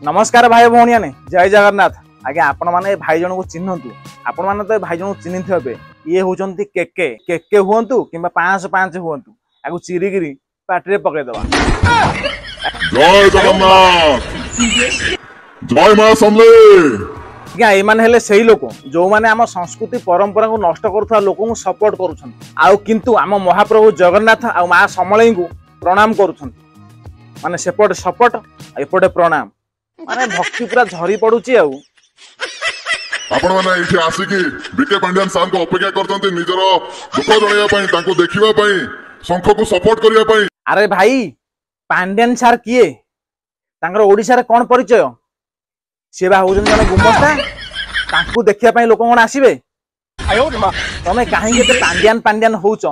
नमस्कार भाई भौणी ने जय जगन्नाथ। आगे आपण माने भाई जन को चिन्हतु आपण माने तो भाई जन को चिन्ह थे ये होचंती केके केके हुंतु किंबा 505 हुंतु आगु चिरीगिरी पाटरे पके दवा। जय जगन्नाथ जय मां समले। क्या एमान हेले सही लोक जो माने आम संस्कृति परंपरा को नष्ट करुवा लोक को सपोर्ट करूछन आउ किंतु आम महाप्रभु जगन्नाथ आ मां समले को प्रणाम करूछन माने सेपट सपोर्ट एपटे प्रणाम माने भक्ति पूरा झरी पडुची आउ आपण माने इथे आसिकी बीके पांड्यान साहब को अपेक्षा करतंती निजर दुख जणैया पई तांको देखिबा पई संख को सपोर्ट करिया पई। अरे भाई पांड्यान सार किए तांकर ओडिसा रे कोन परिचय से बा होजन जने गुमस्ता तांको देखिया पई लोक कोन आसीबे तमे काहे के पांड्यान पांड्यान होउच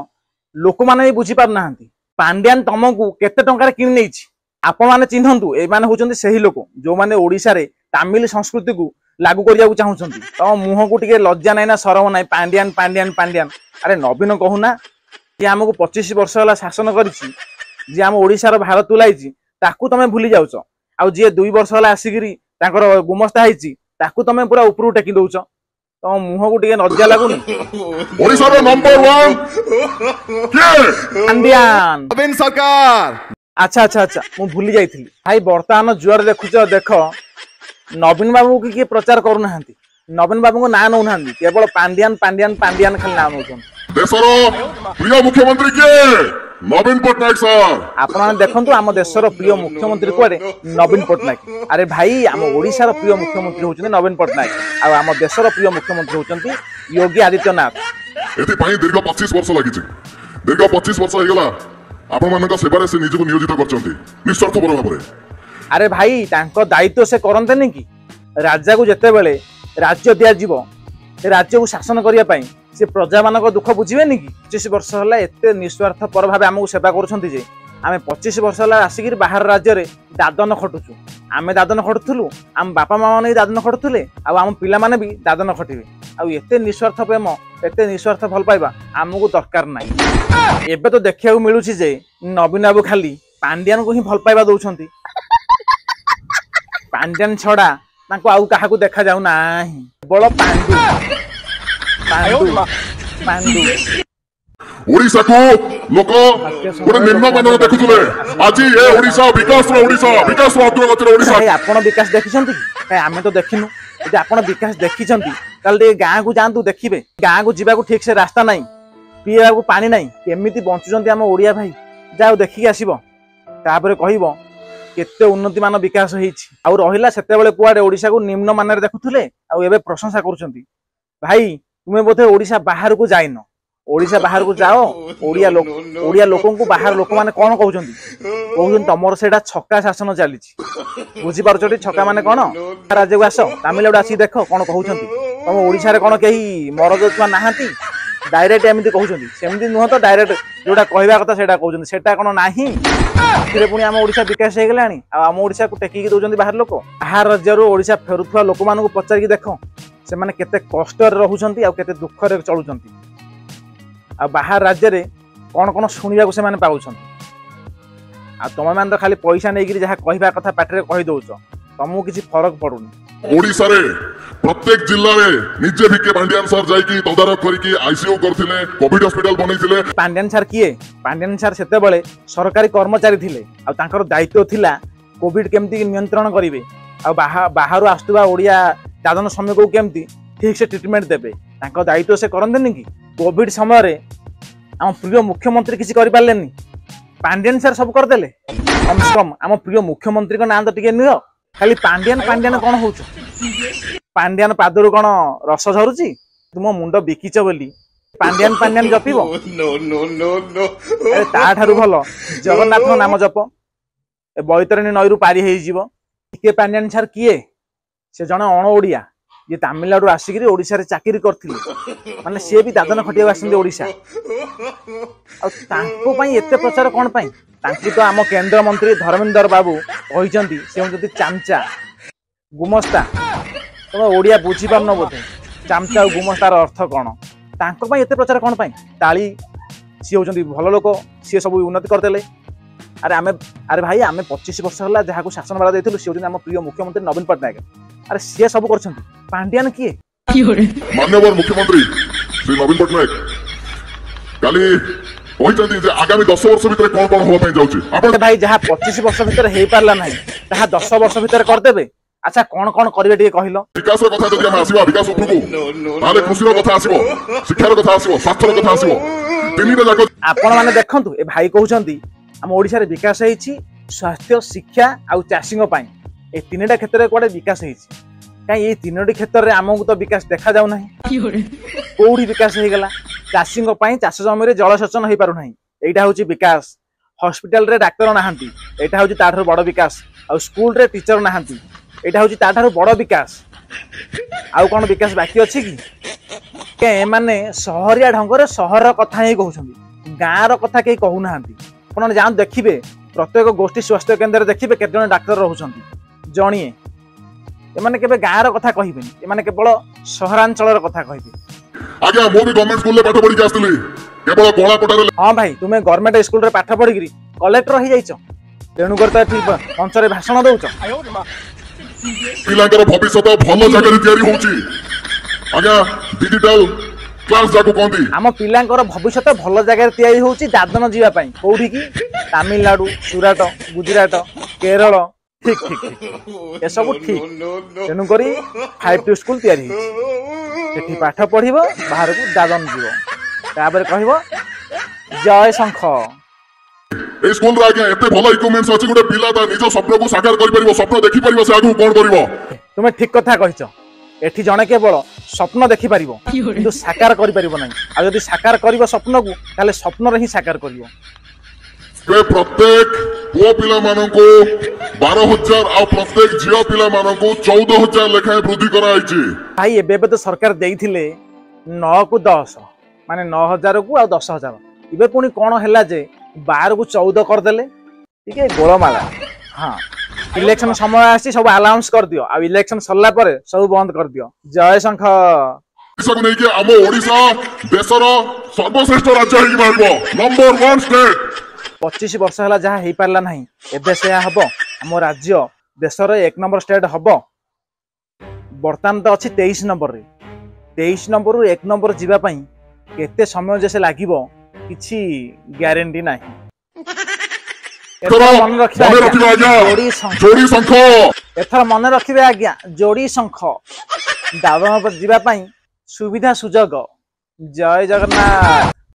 लोक माने बुझी पार नाहंती पांड्यान तमको केते टंका रे किन नेछि आपण माने चिन्हंतु ए माने होचंती सही लोक जो माने ओडिसा रे तमिल संस्कृति को लागू करिया को चाहुचंती तम मुह को टिके लज्जा नै ना शरम नै पांड्यान पांड्यान पांड्यान। अरे नवीन कहूना कि हमको 25 वर्ष वाला शासन करिछि जे हम ओडिसा रो भारत तुलाइछि ताकू तमे भूली जाउछ आ जे 2 वर्ष वाला आसिगिरी तांकर गुमस्ता हैछि ताकू तमे पूरा ऊपर टेकी दउछ तम मुह को टिके लज्जा लागुनी। ओडिसा रो नंबर 1 के पांड्यान नवीन सरकार। अच्छा अच्छा अच्छा मु भूली जाइथिली भाई वर्तमान जुआर देखुछ देख नवीन बाबू की प्रचार करू नाहंती नवीन बाबू को ना नौ नाहंती केवल पांड्यान पांड्यान पांड्यान खाली नाम होचन। देशरो प्रिय मुख्यमंत्री के नवीन पटनायक सर आपण देखंतु आम देशर प्रिय मुख्यमंत्री कोरे नवीन पटनायक। अरे भाई आम ओडिसा रो प्रिय मुख्यमंत्री होचन नवीन पटनायक आ आम देशर प्रिय मुख्यमंत्री होचंती योगी आदित्यनाथ। एति पई दीर्घ 25 वर्ष लागिछि दीर्घ 25 वर्ष हेगला आपण मानका सेवारे से निजको नियोजित करचंती निस्वार्थ भाବରେ। अरे भाई तांको दायित्व से करंते नि कि राजा को जते बेले राज्य दिया जीवो राज्य को शासन करिया पई से प्रजा मानक दुख बुझिबे नि कि 25 वर्ष होला एते निस्वार्थ पर भाबे हमहु सेवा करछंती जे आमे 25 वर्ष होला आसिगिर बाहर राज्य रे दादन खटुचु आमे दादन खटुथुलु आम बापा मामा ने दादन खटुथुले आ आम पिला माने भी दादन खटिबे आ एते निस्वार्थ प्रेम एते निस्वार्थ भल पाइबा हमहु दरकार नाही। एबे तो देखिया मिलुछि जे नवीन बाबू खाली पांड्यान को ही भल पाइबा दउछंती पांड्यान छड़ा तांको आउ काहा को देखा जाउ नाही केवल पांडु पांडु पांडु। ओडिसा को लोक गोटे निम्न मानर देखुथुले आज ए ओडिसा विकास रो अग्रगतिर ओडिसा। भाई आपण विकास देखिसंती कि आमे तो देखिनु जे आपण विकास देखिसंती ताल दे गां को जानतु देखिबे गां को जिबा को ठीक से रास्ता नाही पीवा को पानी नाही केमिति बंचुचंती हम ओडिया भाई जाओ देखि आसीबो तापरे कहिबो केते उन्नति मान विकास होईछि आ रहिला सेते बेले कुआडे ओडिसा को निम्न मानर देखुथुले आ एबे प्रशंसा करूचंती। भाई तुमे बोथे ओडिसा बाहर को जाइनो ओडिसा बाहर को जाओ ओडिया लोकन को बाहर लोक माने कोन कहउचंती कहउचंती तमर सेटा छक्का शासन चलीछि बुझी पारछटी छक्का माने कोन राज्य को आसो तमिलनाडु आसी देखो कोन कहउचंती तम ओडिसा रे कोन केही मरद छुआ नाहांती डायरेक्ट एमती कहउचंती सेमती नुह तो डायरेक्ट जोटा कहबा कथा सेटा कहउचंती सेटा कोन नाही फिर पुणी आम ओडिसा विकास हो गलानी आम ओडिसा को टेकिकी दउचंती बाहर लोक बाहर राज्य ओडिसा फेरुथुवा लोक मानकु पचारिकी देखो से माने केते कष्ट रे रहउचंती आ केते दुख रे चलुचंती आ बाहर राज्य रे कोन कोन सुनिया को से माने पाउचंती आ तमे मान तो खाली पैसा नेगिरी जहा कहबा कथा पाटरे कहि दउछ तमु किछि फरक पडुनी। ओडिसा रे प्रत्येक जिल्ला रे निजे बीके पांड्यान सर जाई की तदारक करिकी आईसीयू करथिले कोविड हॉस्पिटल बनैथिले। पांड्यान सर किए पांड्यान सर सेते बेले सरकारी कर्मचारी थिले आ तांकर दायित्व थिला कोविड केमती नियंत्रण करिवे आ बाहर आस्तुवा ओडिया दादन समय को केमती ठीक से ट्रीटमेंट देबे तांकर दायित्व से करंदेनी कि कोविड समय रे हम प्रिय मुख्यमंत्री किसी करि पारलेनी पांड्यान सर सब कर देले कम से कम हम प्रिय मुख्यमंत्री को नाम तो टिके नियो खाली पांड्यान पांड्यान कोन होउछ पांड्यान पादरु कोन रस झरुची तुम मुंड बिकिच बोली पांड्यान पांड्यान जपिबो अरे ता ठारु भलो जगन्नाथ नाम जप ए बैतरणी नईरु पारी हेई जीवो के पांड्यान सर किए से जने अण ओडिया ये तमिलनाडु आसिकी ओडिसा रे चाकरी करथिले माने से भी दादन खटिया आसंती ओडिसा आ तांको पई एते प्रचार कोन पई तांकी तो आम केंद्र मंत्री धर्मेंद्र बाबू कहिसंती से होचंती चामचा गुमस्ता तमे ओडिया बुझी पारन बोधे चामचा और गुमस्तार अर्थ कोन तांको पई एते प्रचार कोन पई ताली सी होचंती भलो लोक सी सब उन्नति करदेले अरे आमे अरे भाई आमे 25 वर्ष होला जहाको शासन वाला देथिलु से हम प्रिय मुख्यमंत्री नवीन पटनायक अरे सी सब करछंती पांड्यान किए माननीय मुख्यमंत्री श्री नवीन पटनायक काली कहते जे आगामी 10 वर्ष भितर कौन कौन होगा जाऊँ आपण भाई जहाँ 25 वर्ष भितर हो पारला ना ताहा 10 वर्ष भितर करदेबे अच्छा कौन कौन करेंगे टे कहल विकास कथा जब आम आसवा विकास उपरकू कृषि कथा आसो शिक्षार कथा आसो स्वास्थ्य कथा आसो तीन जाक आपण माने देखंतु ए भाई कहउछंती हम ओडिसा रे विकास हेछि स्वास्थ्य शिक्षा आ चाषींग पई ए तीनटा क्षेत्र रे कोडे विकास हेछि काई ए तीनोटी क्षेत्र रे हमहु तो विकास देखा जाउ नाही कोउडी विकास हे गेला चाषींग पई चाष जमी रे जलसेचन हे पारु नाही एटा होछि विकास हॉस्पिटल रे डॉक्टर नाहंती एटा होछि ताठर बड़ विकास आ स्कूल रे टीचर नाहंती एटा होछि ताठर बड़ विकास आउ कोन विकास बाकी अछि कि के माने शहरिया ढंगरे सहर कथा ही कहउछंती गाँ रो कथा के कहू नाहंती आपण जान देखिबे प्रत्येक गोष्ठी स्वास्थ्य केंद्र देखिबे केते जन डॉक्टर रहउछंती जणिए एमाने केबे गाँ रो कथा कहिबेनी एमाने केवल सहरांचल रो कथा कहिबे आज्ञा मो भी गवर्नमेंट स्कूल रे पाठ पढि के आस्तली केवल कोला कोटारे हां भाई तुमे गवर्नमेंट स्कूल रे पाठ पढिगिरी कलेक्टर हो जाइछो तेणु करता ठीक मंच रे भाषण दउछो पिलांकर भविष्य भलो जगह तयारी होउची आज्ञा डिजिटल क्लास जाको कोंदी हम पिलांकर भविष्य भलो जगह तयारी होउची दादन जीवा पई कोउठी की तमिलनाडु सुराट गुजरात केरल ठीक ठीक ठीक ए सब ठीक तेणु करी 5T स्कूल तयारी सेठी पाठ पढ़िबो बाहर को दादन जीवो तापर कहबो जय शंख ए स्कूल रे आज्ञा एते भलो इक्विपमेंट्स अछि गुटे पिला ता निज स्वप्न को साकार करि परिबो स्वप्न देखि परिबो से आगु कोन करिवो तुमे ठीक कथा कहिचो एठी जणे केवल स्वप्न देखि परिबो किंतु साकार करि परिबो नै आ यदि साकार करिवो स्वप्न को ताले स्वप्न रे ही साकार करिवो वे प्रत्येक पुओ पिला माननको 12,000 आ प्रत्येक झियो पिला माननको 14,000 लेखाए वृद्धि कराइछि भाई एबे तो सरकार देइथिले 9 को 10 माने 9,000 को आ 10,000 इबे पुनी कोन हैला जे 12 को 14 कर देले ठीक है गोलमाला हाँ इलेक्शन समय आसी सब अनाउंस कर दियो आ इलेक्शन सरला परे सब बंद कर दियो जय शंख इसको नहीं कि हम ओडिसा देशर सर्वश्रेष्ठ राज्य हेकि मारबो नंबर 1 स्टेट 25 वर्ष हला जहा हे पारला नाही एबे से हबो हम राज्य देशर 1 नंबर स्टेट हबो वर्तमान तो अछि 23 नंबर रे 23 नंबर रु 1 नंबर जीवा पई केते समय जैसे लागिवो किछि ग्यारंटी नाही एथर मन रखिबा जोड़ी शंख एथर मन रखिबे आज्ञा जोड़ी शंख दादन पर जीवा पई सुविधा सुजोग जय जगन्नाथ।